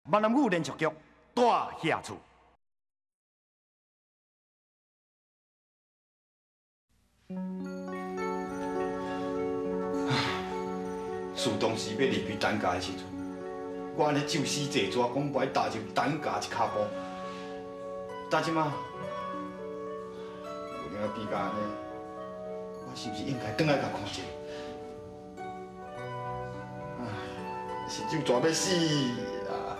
闽南语连续剧大下厝。自当时要离开陈家的时阵，我安尼就死坐抓，讲不爱踏入陈家一脚步。但即马有影变甲安尼，我是不是应该转来甲看一下？唉，是就抓要死啊！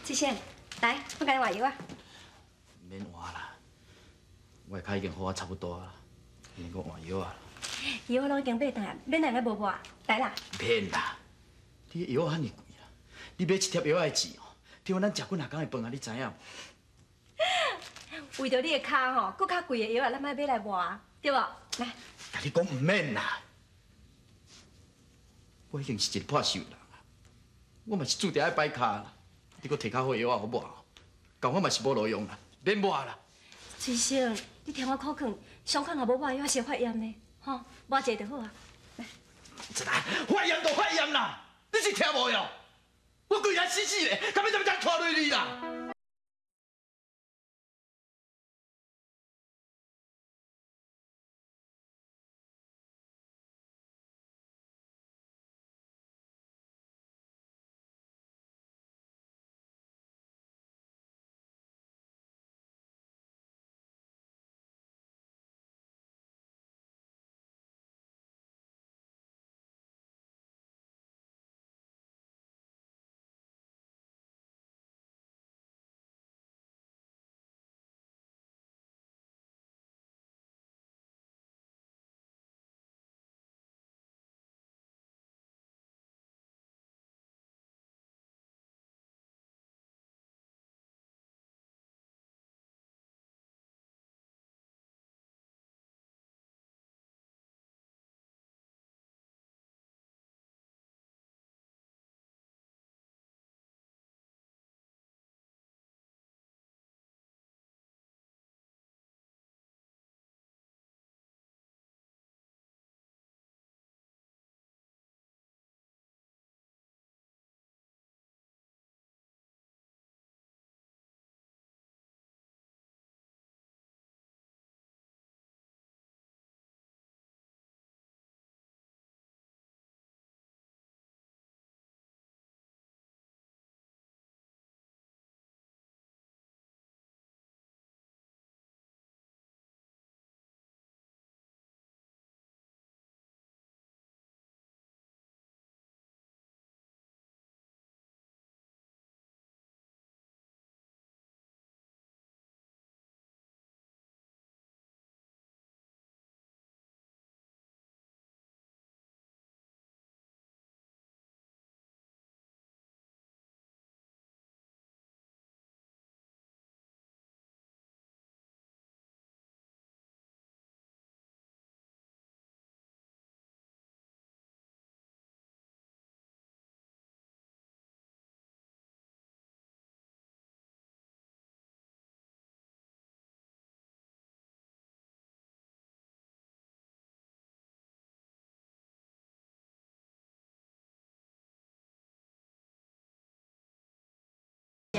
志贤，来，我给你换药啊。免换啦，我的脚已经好啊差不多啊，免搁换药啊。药我拢已经买倒，免两个无换，来啦。免啦，你的药遐尼贵啦，你买一贴药的钱哦，对我咱食几若工的饭啊，你知影无？为着你的脚吼，搁较贵的药啊，咱莫买来换，对无？来。甲你讲唔免啦，我已经是一个破手人啊，我嘛是注定爱摆脚啦。你搁摕较好的药啊，好不好？共我嘛是无路用啦，免换啦。志贤，你听我口劝，伤口若无换药，是会发炎的，吼，换一个就好啊。这啦，发炎就发炎啦，你是听无哟？我规日死死的，干要怎么才拖落你啦？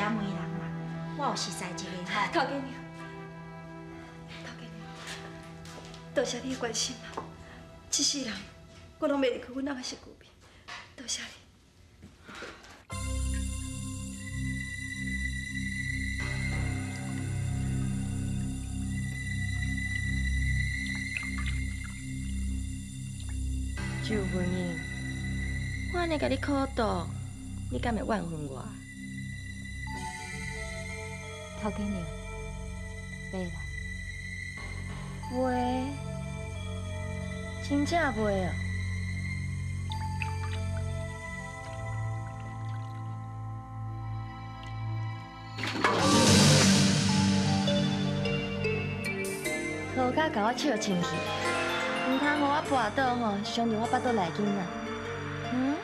阿梅人啦，我有实在一个吼。头家娘，头家娘，多谢你的关心啦。这世人，我拢袂离开阮翁的身躯边，多谢你。周文英，我安尼甲你苦度，你敢会怨恨我？头家娘，袂啦。袂，真正袂哦。涂甲甲我笑清气，唔通互我跋倒吼，伤着我巴肚内囡仔。嗯？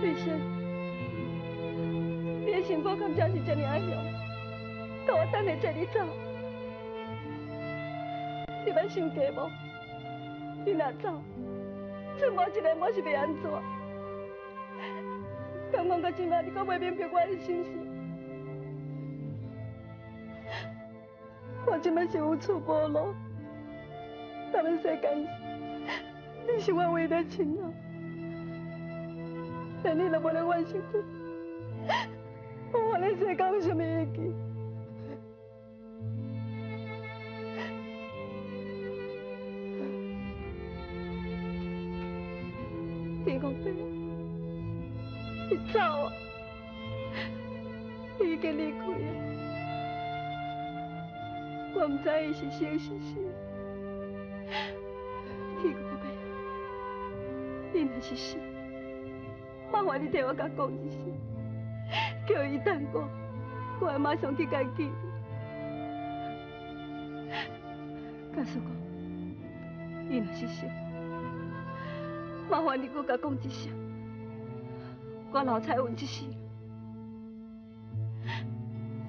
李生，你的幸福感情是这么爱用，甲我等下载你走。你捌想过无？你若走，剩我一个我是要安怎？刚讲到即摆，你阁袂明白我的心事。我即摆是有厝无路，咱们世间你是我唯一的亲人。但你若无来我身躯，我活在世间有啥物意义？你讲走啊！伊已经离开啊！我唔知伊是生是死。去我边，伊若是死，麻烦你替我甲讲一声，叫伊等我会马上去甲伊见你。假使讲伊若是死，麻烦你搁甲讲一声，我老彩云一世，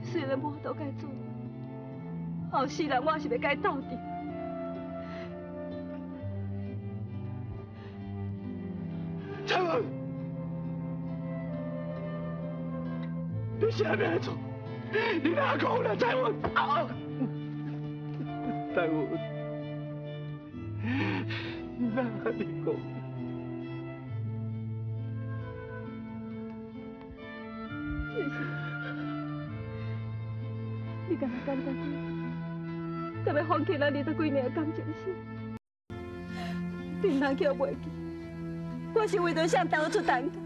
虽然无都该做，后世人我是要甲伊斗阵。彩云，你啥物做？你哪讲啦，彩云？彩云，哪你讲？你敢若简单点，敢要放弃咱20几年的感情线？别人叫袂记，我是为着谁投出蛋糕，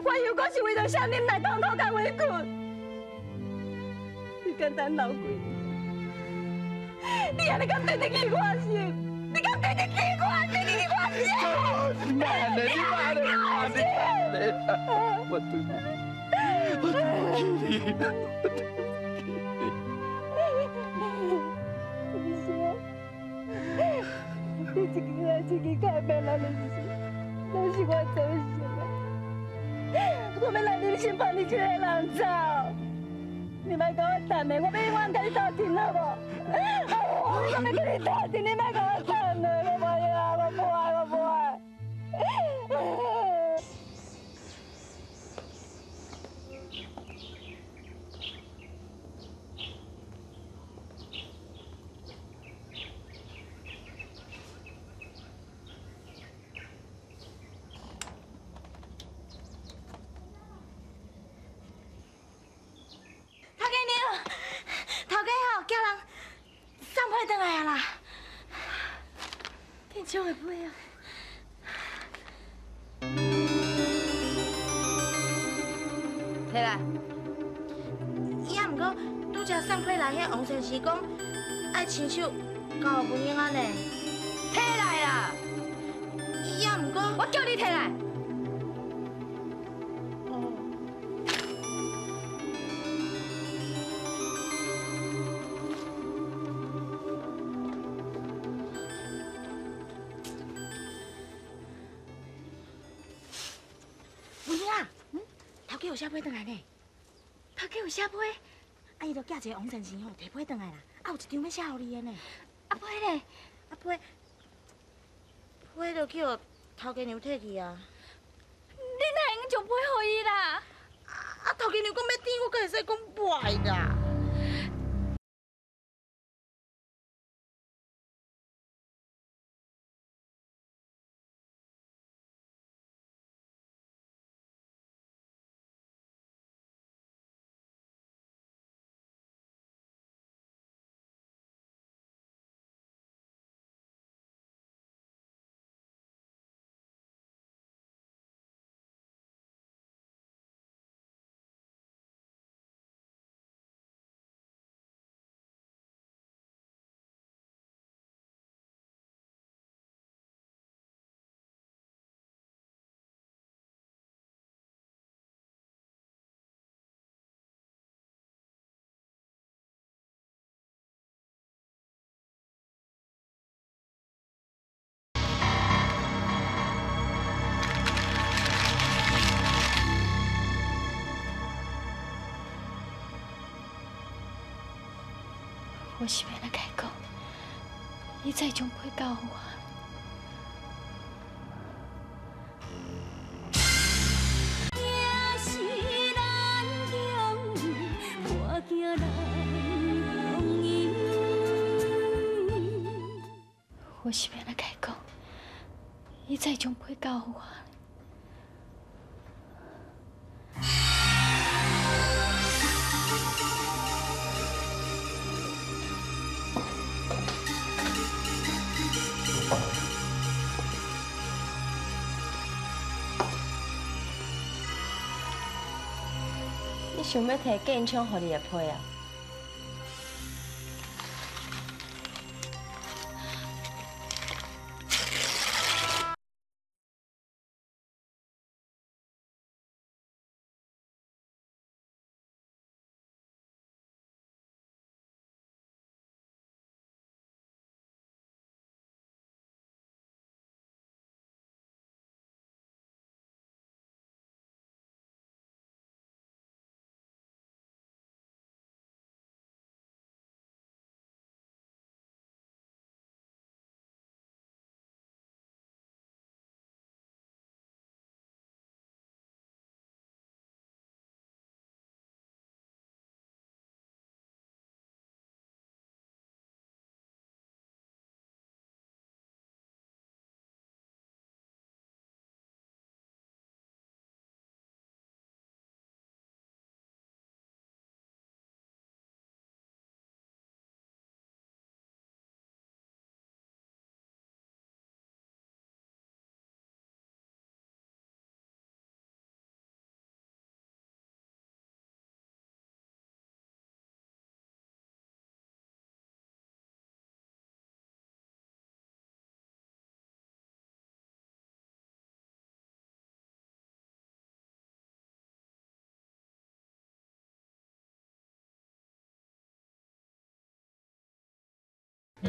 我又我是为着谁恁来当头甲委屈？你简单老几年？你安尼敢对得起我心？你敢对得起我？对得起我心？慢点，你慢点，慢点，我对不起你。你一支来一支改变咱的事，都是我造成的。我要来你身旁，你一个人走，你莫甲我等的，我要永远甲你斗阵，好无？我要甲你斗阵，你莫甲我等的，我不要，我不爱，我不爱。回来啦，紧张的飞啊！摕来。也毋过，拄则送批来遐王先生讲，爱亲手交文英安呢。摕来啦！也毋过，我叫你摕来。有写批转来呢，头家有写批，啊伊就寄一个王先生吼，摕批转来啦，啊有一张要写互你的呢。啊批咧，啊批就去互头家娘摕去啊。你哪会用将批互伊啦？啊头家娘讲要甜，我可会使讲歹啦。我是要来甲伊讲，伊再将批交我。我是要来甲伊讲，伊再将批交我。你想要摕建枪互你的批啊？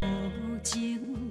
无情